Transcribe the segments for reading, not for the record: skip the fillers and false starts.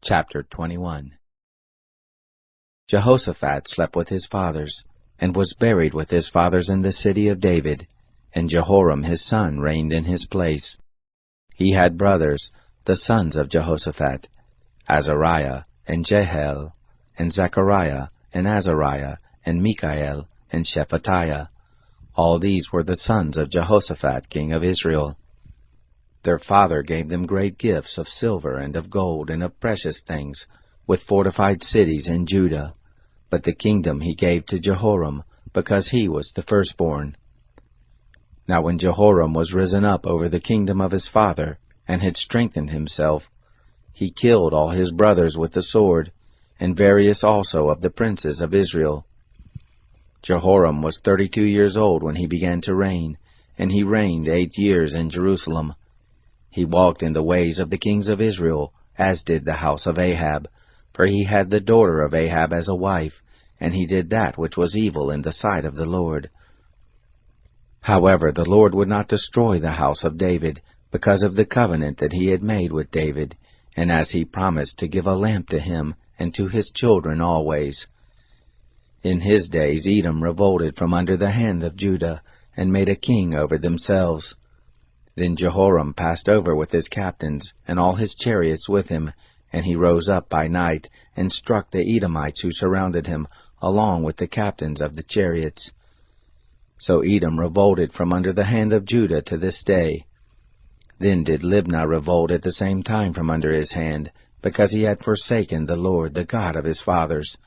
Chapter 21. Jehoshaphat slept with his fathers, and was buried with his fathers in the city of David, and Jehoram his son reigned in his place. He had brothers, the sons of Jehoshaphat, Azariah, and Jehiel, and Zechariah, and Azariah, and Mikael, and Shephatiah. All these were the sons of Jehoshaphat king of Israel. Their father gave them great gifts of silver and of gold and of precious things, with fortified cities in Judah. But the kingdom he gave to Jehoram, because he was the firstborn. Now when Jehoram was risen up over the kingdom of his father, and had strengthened himself, he killed all his brothers with the sword, and various also of the princes of Israel. Jehoram was 32 years old when he began to reign, and he reigned 8 years in Jerusalem. He walked in the ways of the kings of Israel, as did the house of Ahab, for he had the daughter of Ahab as a wife, and he did that which was evil in the sight of the Lord. However, the Lord would not destroy the house of David, because of the covenant that he had made with David, and as he promised to give a lamp to him and to his children always. In his days Edom revolted from under the hand of Judah, and made a king over themselves. Then Jehoram passed over with his captains, and all his chariots with him, and he rose up by night, and struck the Edomites who surrounded him, along with the captains of the chariots. So Edom revolted from under the hand of Judah to this day. Then did Libnah revolt at the same time from under his hand, because he had forsaken the Lord, the God of his fathers.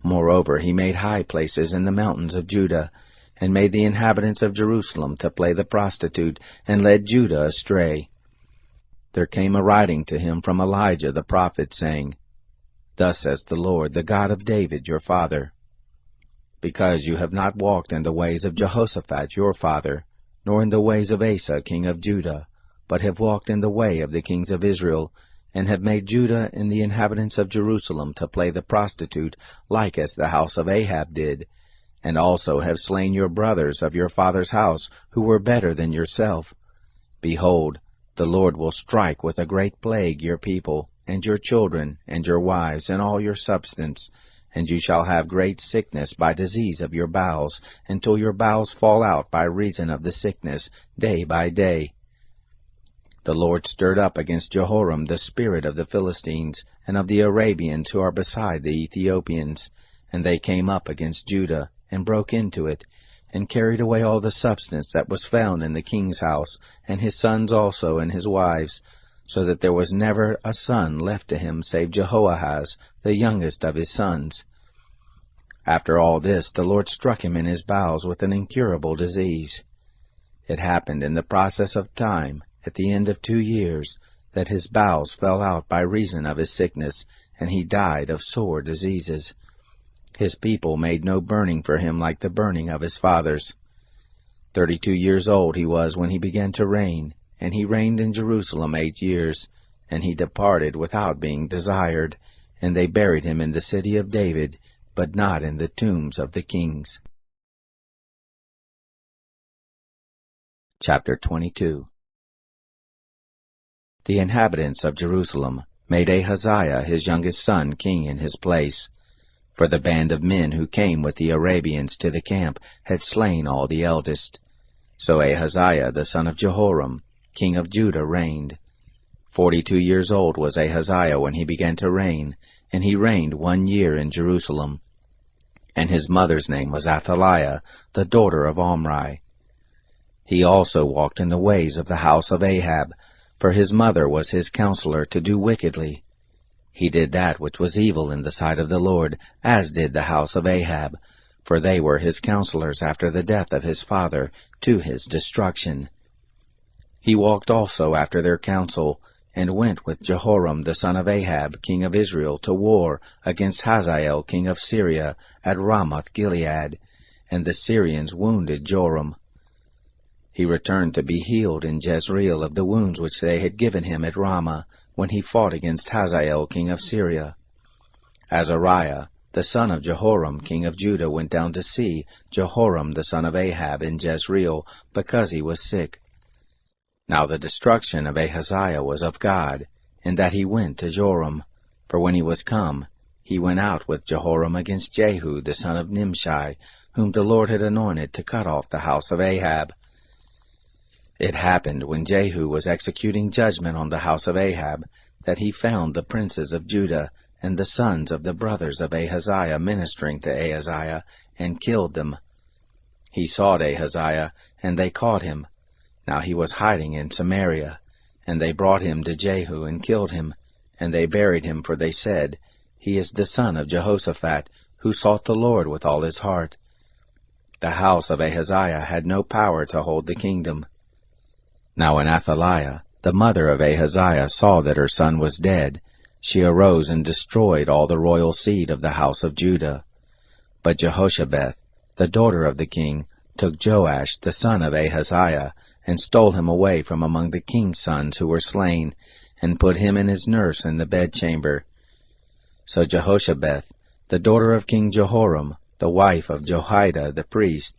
Moreover, he made high places in the mountains of Judah, and made the inhabitants of Jerusalem to play the prostitute, and led Judah astray. There came a writing to him from Elijah the prophet, saying, Thus says the Lord, the God of David your father, Because you have not walked in the ways of Jehoshaphat your father, nor in the ways of Asa king of Judah, but have walked in the way of the kings of Israel, and have made Judah and the inhabitants of Jerusalem to play the prostitute, like as the house of Ahab did, and also have slain your brothers of your father's house, who were better than yourself. Behold, the Lord will strike with a great plague your people, and your children, and your wives, and all your substance, and you shall have great sickness by disease of your bowels, until your bowels fall out by reason of the sickness, day by day. The Lord stirred up against Jehoram the spirit of the Philistines, and of the Arabians who are beside the Ethiopians, and they came up against Judah, and broke into it, and carried away all the substance that was found in the king's house, and his sons also, and his wives, so that there was never a son left to him save Jehoahaz, the youngest of his sons. After all this, the Lord struck him in his bowels with an incurable disease. It happened in the process of time, at the end of 2 years, that his bowels fell out by reason of his sickness, and he died of sore diseases. His people made no burning for him like the burning of his fathers. 32 years old he was when he began to reign, and he reigned in Jerusalem 8 years, and he departed without being desired, and they buried him in the city of David, but not in the tombs of the kings. Chapter 22. The inhabitants of Jerusalem made Ahaziah his youngest son king in his place, for the band of men who came with the Arabians to the camp had slain all the eldest. So Ahaziah the son of Jehoram, king of Judah, reigned. 42 years old was Ahaziah when he began to reign, and he reigned 1 year in Jerusalem. And his mother's name was Athaliah, the daughter of Omri. He also walked in the ways of the house of Ahab, for his mother was his counselor to do wickedly. He did that which was evil in the sight of the Lord, as did the house of Ahab, for they were his counselors after the death of his father, to his destruction. He walked also after their counsel, and went with Jehoram the son of Ahab, king of Israel, to war against Hazael king of Syria at Ramoth-Gilead, and the Syrians wounded Joram. He returned to be healed in Jezreel of the wounds which they had given him at Ramah, when he fought against Hazael king of Syria. Azariah, the son of Jehoram king of Judah, went down to see Jehoram the son of Ahab in Jezreel, because he was sick. Now the destruction of Ahaziah was of God, in that he went to Joram. For when he was come, he went out with Jehoram against Jehu the son of Nimshi, whom the Lord had anointed to cut off the house of Ahab. It happened, when Jehu was executing judgment on the house of Ahab, that he found the princes of Judah and the sons of the brothers of Ahaziah ministering to Ahaziah, and killed them. He sought Ahaziah, and they caught him. Now he was hiding in Samaria. And they brought him to Jehu, and killed him. And they buried him, for they said, He is the son of Jehoshaphat, who sought the Lord with all his heart. The house of Ahaziah had no power to hold the kingdom. Now when Athaliah, the mother of Ahaziah, saw that her son was dead, she arose and destroyed all the royal seed of the house of Judah. But Jehoshabeth, the daughter of the king, took Joash the son of Ahaziah, and stole him away from among the king's sons who were slain, and put him and his nurse in the bedchamber. So Jehoshabeth, the daughter of King Jehoram, the wife of Jehoiada the priest,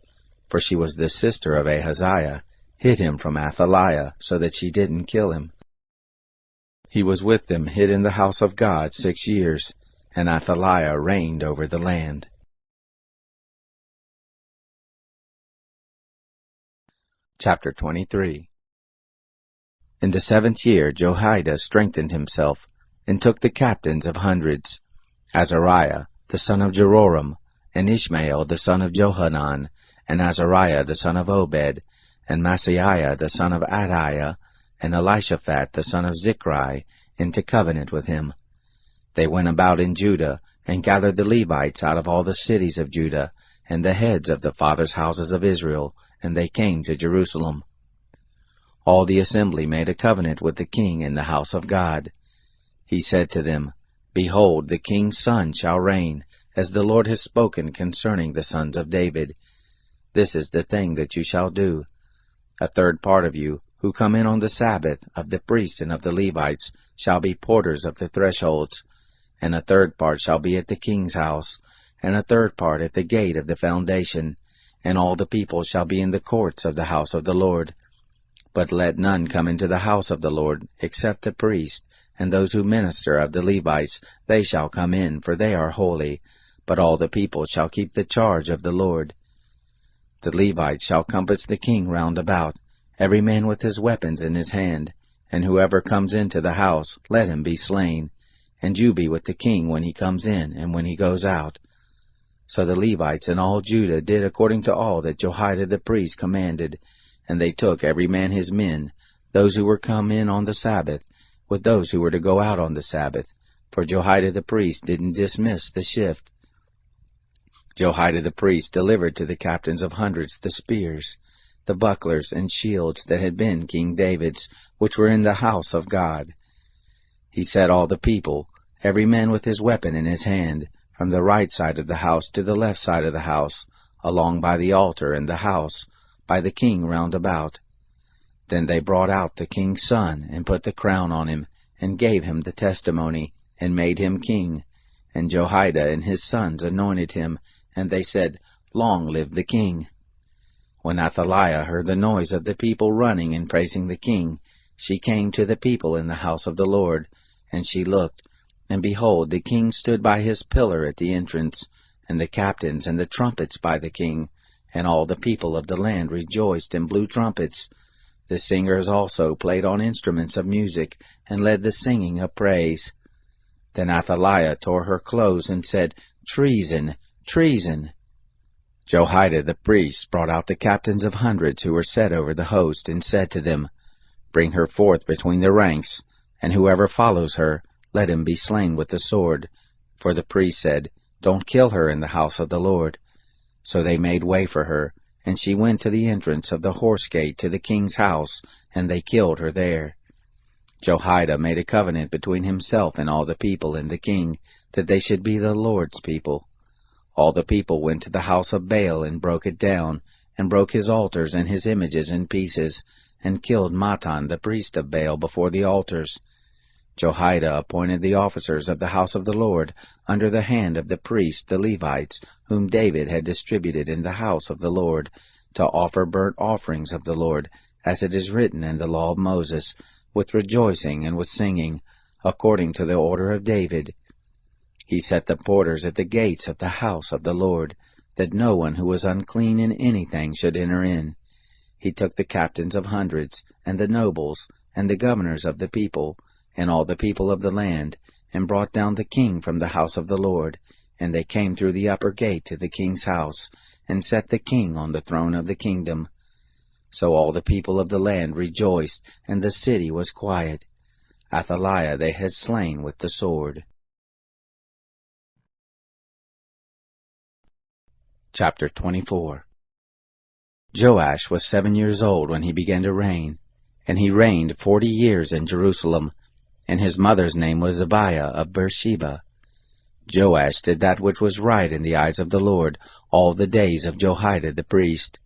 for she was the sister of Ahaziah, hid him from Athaliah, so that she didn't kill him. He was with them hid in the house of God 6 years, and Athaliah reigned over the land. Chapter 23. In the 7th year Jehoiada strengthened himself, and took the captains of hundreds, Azariah the son of Jeroram, and Ishmael the son of Johanan, and Azariah the son of Obed, and Maaseiah the son of Adiah, and Elishaphat the son of Zichri, into covenant with him. They went about in Judah, and gathered the Levites out of all the cities of Judah, and the heads of the fathers' houses of Israel, and they came to Jerusalem. All the assembly made a covenant with the king in the house of God. He said to them, Behold, the king's son shall reign, as the Lord has spoken concerning the sons of David. This is the thing that you shall do. A third part of you, who come in on the Sabbath, of the priests and of the Levites, shall be porters of the thresholds, and a third part shall be at the king's house, and a third part at the gate of the foundation, and all the people shall be in the courts of the house of the Lord. But let none come into the house of the Lord, except the priest, and those who minister of the Levites, they shall come in, for they are holy, but all the people shall keep the charge of the Lord. The Levites shall compass the king round about, every man with his weapons in his hand, and whoever comes into the house, let him be slain, and you be with the king when he comes in and when he goes out. So the Levites and all Judah did according to all that Jehoiada the priest commanded, and they took every man his men, those who were come in on the Sabbath, with those who were to go out on the Sabbath, for Jehoiada the priest didn't dismiss the shift. Jehoiada the priest delivered to the captains of hundreds the spears, the bucklers and shields that had been King David's, which were in the house of God. He set all the people, every man with his weapon in his hand, from the right side of the house to the left side of the house, along by the altar and the house, by the king round about. Then they brought out the king's son, and put the crown on him, and gave him the testimony, and made him king. And Jehoiada and his sons anointed him, and they said, Long live the king. When Athaliah heard the noise of the people running and praising the king, she came to the people in the house of the Lord, and she looked, and behold, the king stood by his pillar at the entrance, and the captains and the trumpets by the king, and all the people of the land rejoiced and blew trumpets. The singers also played on instruments of music, and led the singing of praise. Then Athaliah tore her clothes, and said, Treason! Treason! Jehoiada the priest brought out the captains of hundreds who were set over the host, and said to them, Bring her forth between the ranks, and whoever follows her, let him be slain with the sword. For the priest said, Don't kill her in the house of the Lord. So they made way for her, and she went to the entrance of the horse gate to the king's house, and they killed her there. Jehoiada made a covenant between himself and all the people and the king, that they should be the Lord's people. All the people went to the house of Baal and broke it down, and broke his altars and his images in pieces, and killed Mattan the priest of Baal before the altars. Jehoiada appointed the officers of the house of the Lord under the hand of the priests the Levites, whom David had distributed in the house of the Lord, to offer burnt offerings of the Lord, as it is written in the law of Moses, with rejoicing and with singing, according to the order of David. He set the porters at the gates of the house of the Lord, that no one who was unclean in anything should enter in. He took the captains of hundreds, and the nobles, and the governors of the people, and all the people of the land, and brought down the king from the house of the Lord, and they came through the upper gate to the king's house, and set the king on the throne of the kingdom. So all the people of the land rejoiced, and the city was quiet. Athaliah they had slain with the sword. Chapter 24. Joash was 7 years old when he began to reign, and he reigned 40 years in Jerusalem, and his mother's name was Abiah of Beersheba. Joash did that which was right in the eyes of the Lord all the days of Jehoiada the priest.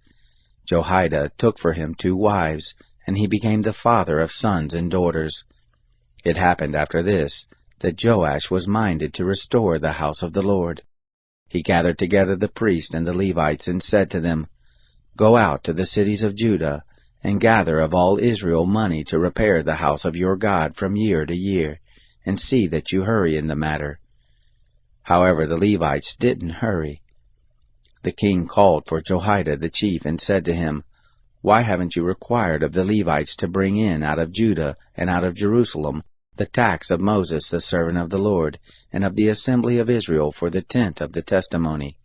Jehoiada took for him 2 wives, and he became the father of sons and daughters. It happened after this, that Joash was minded to restore the house of the Lord. He gathered together the priests and the Levites, and said to them, Go out to the cities of Judah, and gather of all Israel money to repair the house of your God from year to year, and see that you hurry in the matter. However, the Levites didn't hurry. The king called for Jehoiada the chief, and said to him, Why haven't you required of the Levites to bring in out of Judah and out of Jerusalem the tax of Moses the servant of the Lord, and of the assembly of Israel for the tent of the testimony?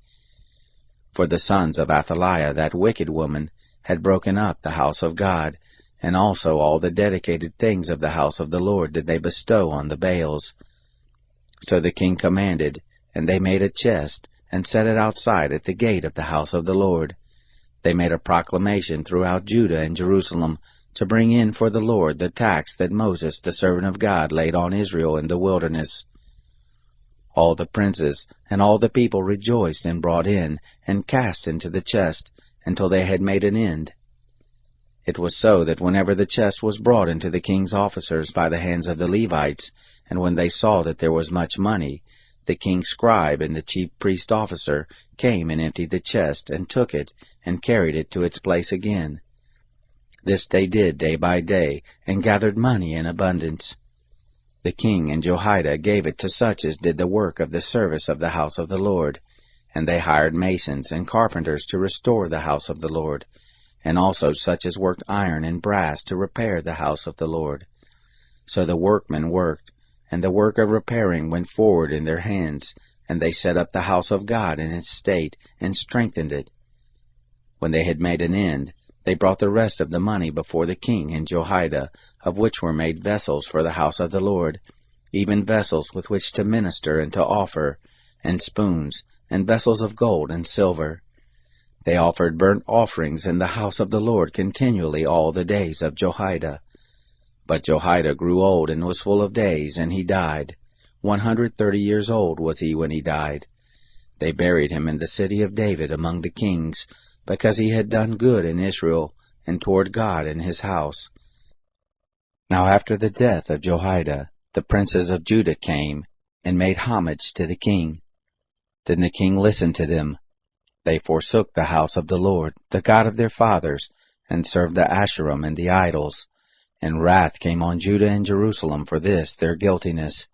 For the sons of Athaliah, that wicked woman, had broken up the house of God, and also all the dedicated things of the house of the Lord did they bestow on the Baals. So the king commanded, and they made a chest, and set it outside at the gate of the house of the Lord. They made a proclamation throughout Judah and Jerusalem, to bring in for the Lord the tax that Moses the servant of God laid on Israel in the wilderness. All the princes and all the people rejoiced and brought in, and cast into the chest, until they had made an end. It was so that whenever the chest was brought into the king's officers by the hands of the Levites, and when they saw that there was much money, the king's scribe and the chief priest officer came and emptied the chest, and took it, and carried it to its place again. This they did day by day, and gathered money in abundance. The king and Jehoiada gave it to such as did the work of the service of the house of the Lord, and they hired masons and carpenters to restore the house of the Lord, and also such as worked iron and brass to repair the house of the Lord. So the workmen worked, and the work of repairing went forward in their hands, and they set up the house of God in its state, and strengthened it. When they had made an end, they brought the rest of the money before the king and Jehoiada, of which were made vessels for the house of the Lord, even vessels with which to minister and to offer, and spoons, and vessels of gold and silver. They offered burnt offerings in the house of the Lord continually all the days of Jehoiada. But Jehoiada grew old and was full of days, and he died. 130 years old was he when he died. They buried him in the city of David among the kings, because he had done good in Israel, and toward God in his house. Now after the death of Jehoiada, the princes of Judah came, and made homage to the king. Then the king listened to them. They forsook the house of the Lord, the God of their fathers, and served the Asherim and the idols. And wrath came on Judah and Jerusalem for this their guiltiness.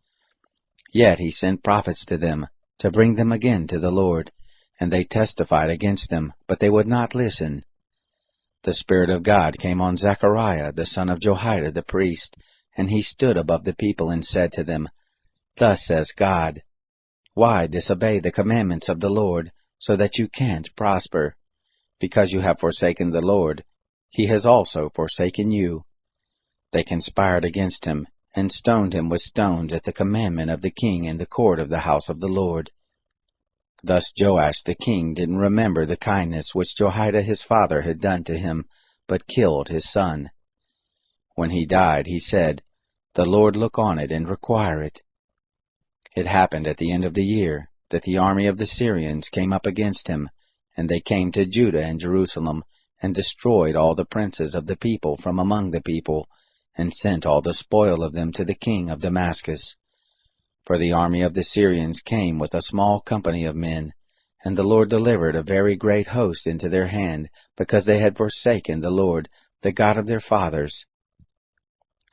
Yet he sent prophets to them, to bring them again to the Lord, and they testified against them, but they would not listen. The Spirit of God came on Zechariah the son of Jehoiada the priest, and he stood above the people and said to them, Thus says God, Why disobey the commandments of the Lord, so that you can't prosper? Because you have forsaken the Lord, he has also forsaken you. They conspired against him, and stoned him with stones at the commandment of the king in the court of the house of the Lord. Thus Joash the king didn't remember the kindness which Jehoiada his father had done to him, but killed his son. When he died, he said, The Lord look on it and require it. It happened at the end of the year, that the army of the Syrians came up against him, and they came to Judah and Jerusalem, and destroyed all the princes of the people from among the people, and sent all the spoil of them to the king of Damascus. For the army of the Syrians came with a small company of men, and the Lord delivered a very great host into their hand, because they had forsaken the Lord, the God of their fathers.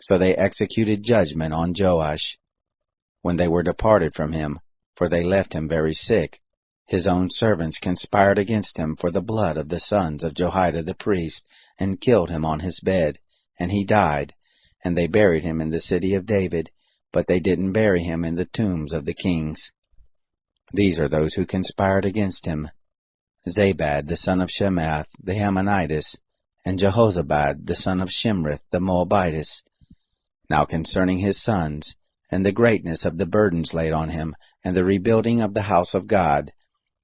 So they executed judgment on Joash. When they were departed from him, for they left him very sick, his own servants conspired against him for the blood of the sons of Jehoiada the priest, and killed him on his bed, and he died. And they buried him in the city of David, but they didn't bury him in the tombs of the kings. These are those who conspired against him: Zabad the son of Shemath the Ammonitess, and Jehozabad the son of Shimrith the Moabitess. Now concerning his sons, and the greatness of the burdens laid on him, and the rebuilding of the house of God,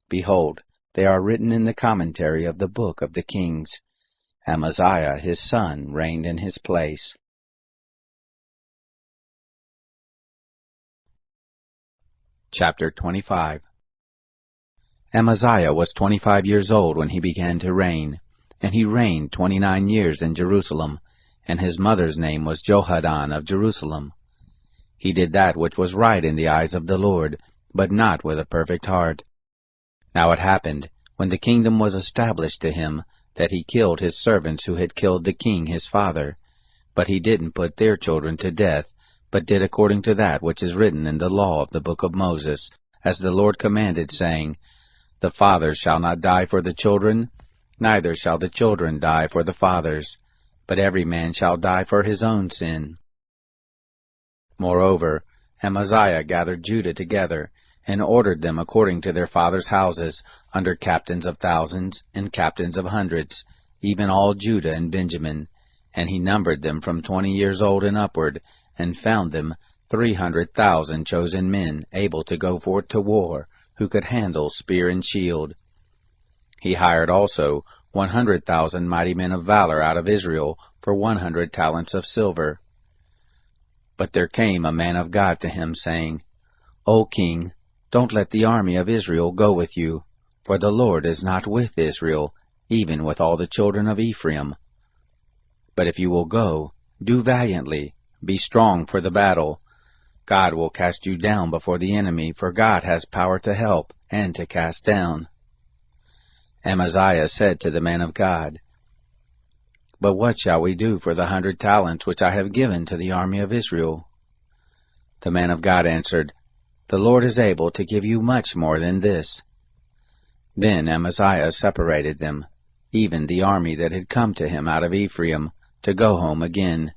behold, they are written in the commentary of the book of the kings. Amaziah his son reigned in his place. Chapter 25. Amaziah was 25 years old when he began to reign, and he reigned 29 years in Jerusalem, and his mother's name was Jehoaddan of Jerusalem. He did that which was right in the eyes of the Lord, but not with a perfect heart. Now it happened, when the kingdom was established to him, that he killed his servants who had killed the king his father. But he didn't put their children to death, but did according to that which is written in the law of the book of Moses, as the Lord commanded, saying, The fathers shall not die for the children, neither shall the children die for the fathers, but every man shall die for his own sin. Moreover, Amaziah gathered Judah together, and ordered them according to their fathers' houses, under captains of thousands and captains of hundreds, even all Judah and Benjamin. And he numbered them from 20 years old and upward, and found them 300,000 chosen men, able to go forth to war, who could handle spear and shield. He hired also 100,000 mighty men of valor out of Israel for 100 talents of silver. But there came a man of God to him, saying, O king, don't let the army of Israel go with you, for the Lord is not with Israel, even with all the children of Ephraim. But if you will go, do valiantly, be strong for the battle. God will cast you down before the enemy, for God has power to help and to cast down. Amaziah said to the man of God, But what shall we do for the 100 talents which I have given to the army of Israel? The man of God answered, The Lord is able to give you much more than this. Then Amaziah separated them, even the army that had come to him out of Ephraim, to go home again.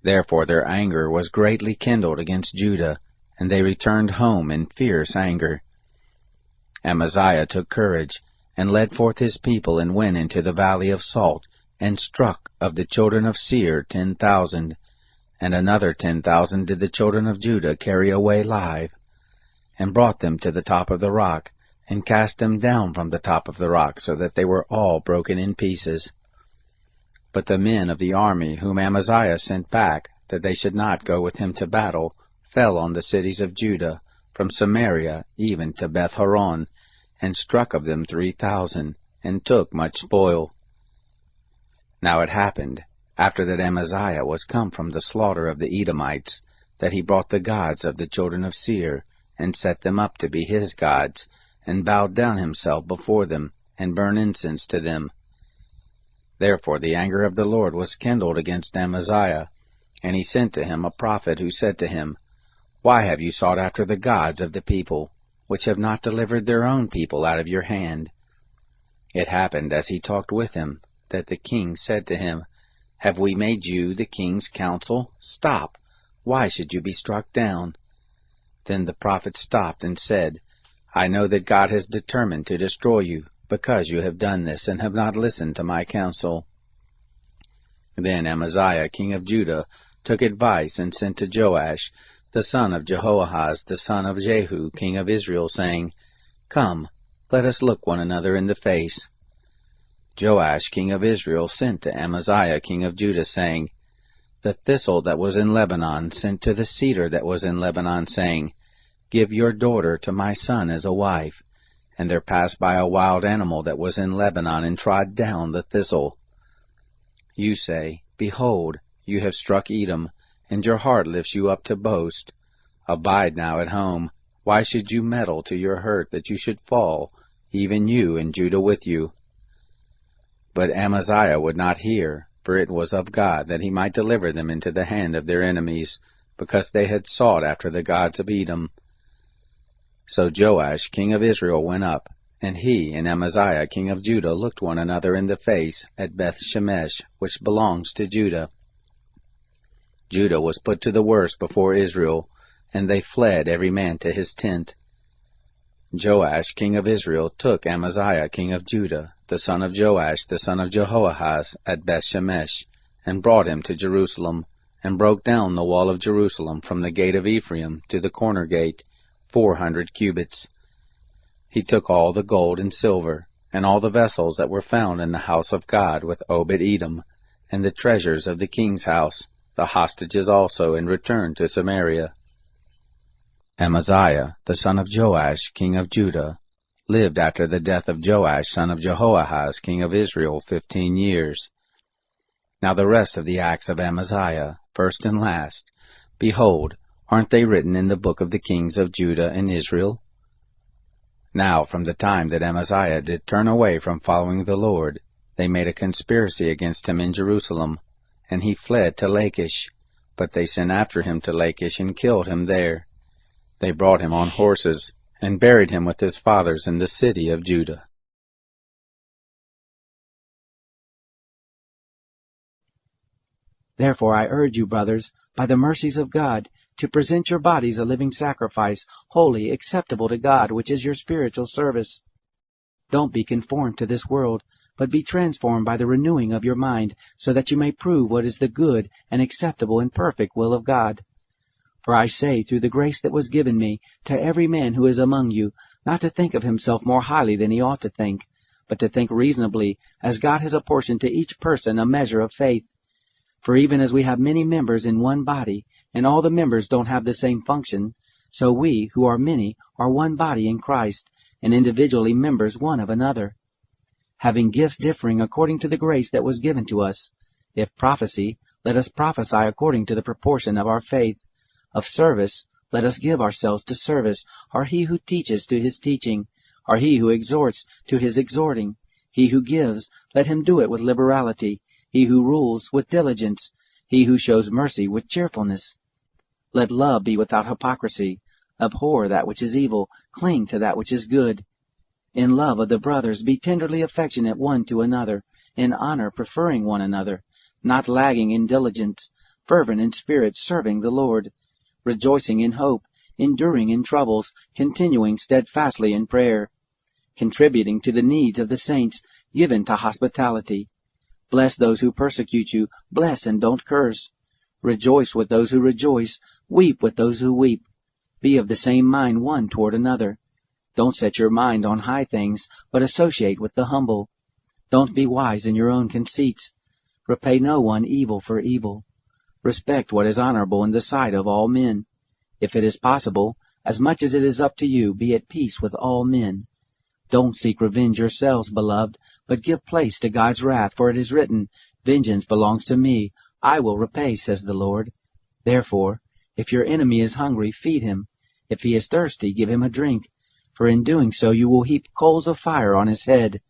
Therefore their anger was greatly kindled against Judah, and they returned home in fierce anger. Amaziah took courage, and led forth his people, and went into the valley of Salt, and struck of the children of Seir 10,000, and another 10,000 did the children of Judah carry away alive, and brought them to the top of the rock, and cast them down from the top of the rock, so that they were all broken in pieces. But the men of the army whom Amaziah sent back, that they should not go with him to battle, fell on the cities of Judah, from Samaria even to Beth-horon, and struck of them 3,000, and took much spoil. Now it happened, after that Amaziah was come from the slaughter of the Edomites, that he brought the gods of the children of Seir, and set them up to be his gods, and bowed down himself before them, and burned incense to them. Therefore the anger of the Lord was kindled against Amaziah, and he sent to him a prophet, who said to him, Why have you sought after the gods of the people, which have not delivered their own people out of your hand? It happened, as he talked with him, that the king said to him, Have we made you the king's counsel? Stop! Why should you be struck down? Then the prophet stopped and said, I know that God has determined to destroy you, because you have done this, and have not listened to my counsel. Then Amaziah king of Judah took advice, and sent to Joash, the son of Jehoahaz, the son of Jehu, king of Israel, saying, Come, let us look one another in the face. Joash king of Israel sent to Amaziah king of Judah, saying, The thistle that was in Lebanon sent to the cedar that was in Lebanon, saying, Give your daughter to my son as a wife. And there passed by a wild animal that was in Lebanon, and trod down the thistle. You say, Behold, you have struck Edom, and your heart lifts you up to boast. Abide now at home. Why should you meddle to your hurt, that you should fall, even you and Judah with you? But Amaziah would not hear, for it was of God that he might deliver them into the hand of their enemies, because they had sought after the gods of Edom. So Joash king of Israel went up, and he and Amaziah king of Judah looked one another in the face at Beth-shemesh, which belongs to Judah. Judah was put to the worse before Israel, and they fled every man to his tent. Joash king of Israel took Amaziah king of Judah, the son of Joash the son of Jehoahaz, at Beth-shemesh, and brought him to Jerusalem, and broke down the wall of Jerusalem from the gate of Ephraim to the corner gate, 400 cubits. He took all the gold and silver, and all the vessels that were found in the house of God with Obed-Edom, and the treasures of the king's house, the hostages also, and returned to Samaria. Amaziah, the son of Joash, king of Judah, lived after the death of Joash, son of Jehoahaz, king of Israel, 15 years. Now the rest of the acts of Amaziah, first and last, behold, aren't they written in the book of the kings of Judah and Israel? Now from the time that Amaziah did turn away from following the Lord, they made a conspiracy against him in Jerusalem, and he fled to Lachish, but they sent after him to Lachish and killed him there. They brought him on horses, and buried him with his fathers in the city of Judah. Therefore I urge you, brothers, by the mercies of God, to present your bodies a living sacrifice, holy, acceptable to God, which is your spiritual service. Don't be conformed to this world, but be transformed by the renewing of your mind, so that you may prove what is the good and acceptable and perfect will of God. For I say, through the grace that was given me, to every man who is among you, not to think of himself more highly than he ought to think, but to think reasonably, as God has apportioned to each person a measure of faith. For even as we have many members in one body, and all the members don't have the same function, so we, who are many, are one body in Christ, and individually members one of another. Having gifts differing according to the grace that was given to us. If prophecy, let us prophesy according to the proportion of our faith. Of service, let us give ourselves to service, or he who teaches to his teaching, or he who exhorts to his exhorting. He who gives, let him do it with liberality. He who rules, with diligence. He who shows mercy, with cheerfulness. Let love be without hypocrisy. Abhor that which is evil, cling to that which is good. In love of the brothers, be tenderly affectionate one to another, in honor preferring one another, not lagging in diligence, fervent in spirit, serving the Lord, rejoicing in hope, enduring in troubles, continuing steadfastly in prayer, contributing to the needs of the saints, given to hospitality. Bless those who persecute you, bless and don't curse. Rejoice with those who rejoice, weep with those who weep. Be of the same mind one toward another. Don't set your mind on high things, but associate with the humble. Don't be wise in your own conceits. Repay no one evil for evil. Respect what is honorable in the sight of all men. If it is possible, as much as it is up to you, be at peace with all men. Don't seek revenge yourselves, beloved, but give place to God's wrath, for it is written, Vengeance belongs to me, I will repay, says the Lord. Therefore, if your enemy is hungry, feed him. If he is thirsty, give him a drink, for in doing so you will heap coals of fire on his head.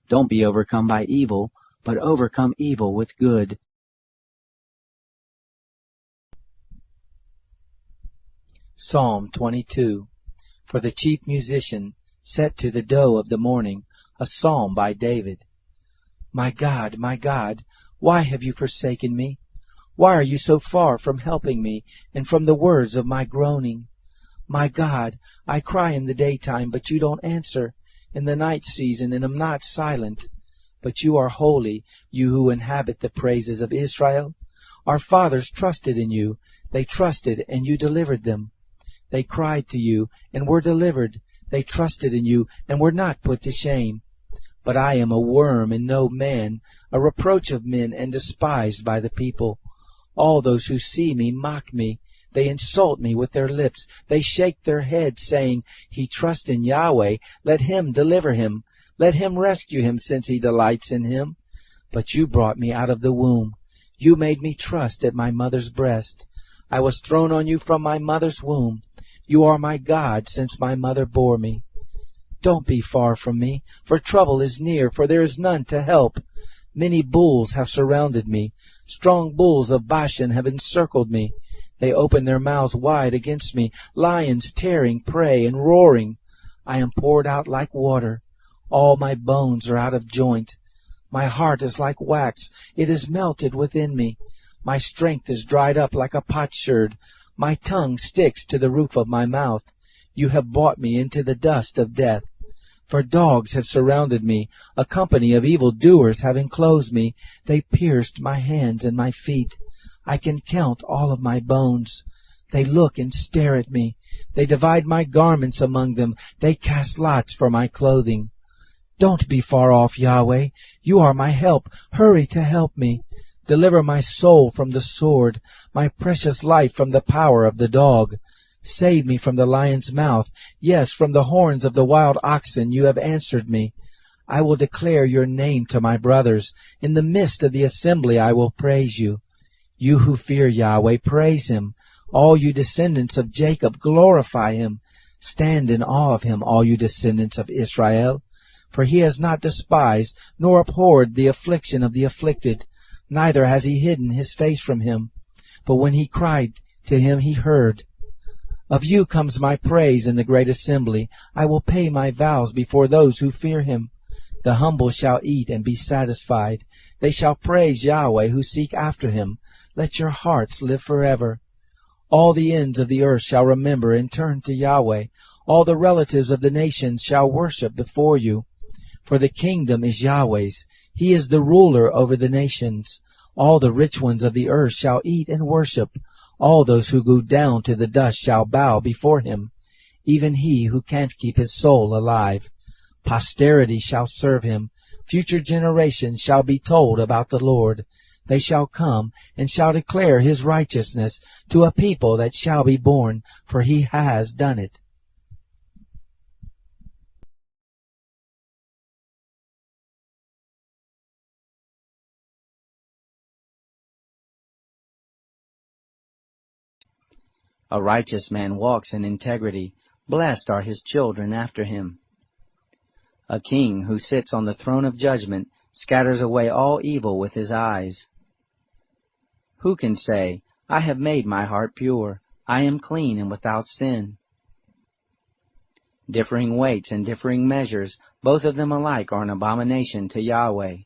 Don't be overcome by evil, but overcome evil with good. Psalm 22. For the chief musician, set to the doe of the morning, a psalm by David. My God, why have you forsaken me? Why are you so far from helping me, and from the words of my groaning? My God, I cry in the daytime, but you don't answer, in the night season, and am not silent. But you are holy, you who inhabit the praises of Israel. Our fathers trusted in you. They trusted, and you delivered them. They cried to you, and were delivered. They trusted in you, and were not put to shame. But I am a worm and no man, a reproach of men, and despised by the people. All those who see me mock me. They insult me with their lips. They shake their heads, saying, He trusts in Yahweh. Let him deliver him. Let him rescue him, since he delights in him. But you brought me out of the womb. You made me trust at my mother's breast. I was thrown on you from my mother's womb. You are my God, since my mother bore me. Don't be far from me, for trouble is near, for there is none to help. Many bulls have surrounded me. Strong bulls of Bashan have encircled me. They open their mouths wide against me, lions tearing prey and roaring. I am poured out like water. All my bones are out of joint. My heart is like wax. It is melted within me. My strength is dried up like a potsherd. My tongue sticks to the roof of my mouth. You have brought me into the dust of death. For dogs have surrounded me. A company of evil doers have enclosed me. They pierced my hands and my feet. I can count all of my bones. They look and stare at me. They divide my garments among them. They cast lots for my clothing. Don't be far off, Yahweh. You are my help. Hurry to help me. Deliver my soul from the sword, my precious life from the power of the dog. Save me from the lion's mouth. Yes, from the horns of the wild oxen you have answered me. I will declare your name to my brothers. In the midst of the assembly I will praise you. You who fear Yahweh, praise him. All you descendants of Jacob, glorify him. Stand in awe of him, all you descendants of Israel. For he has not despised, nor abhorred the affliction of the afflicted, neither has he hidden his face from him. But when he cried to him, he heard. Of you comes my praise in the great assembly. I will pay my vows before those who fear him. The humble shall eat and be satisfied. They shall praise Yahweh who seek after him. Let your hearts live forever. All the ends of the earth shall remember and turn to Yahweh. All the relatives of the nations shall worship before you. For the kingdom is Yahweh's. He is the ruler over the nations. All the rich ones of the earth shall eat and worship. All those who go down to the dust shall bow before him, even he who can't keep his soul alive. Posterity shall serve him. Future generations shall be told about the Lord. They shall come and shall declare his righteousness to a people that shall be born, for he has done it. A righteous man walks in integrity. Blessed are his children after him. A king who sits on the throne of judgment scatters away all evil with his eyes. Who can say, I have made my heart pure, I am clean and without sin? Differing weights and differing measures, both of them alike are an abomination to Yahweh.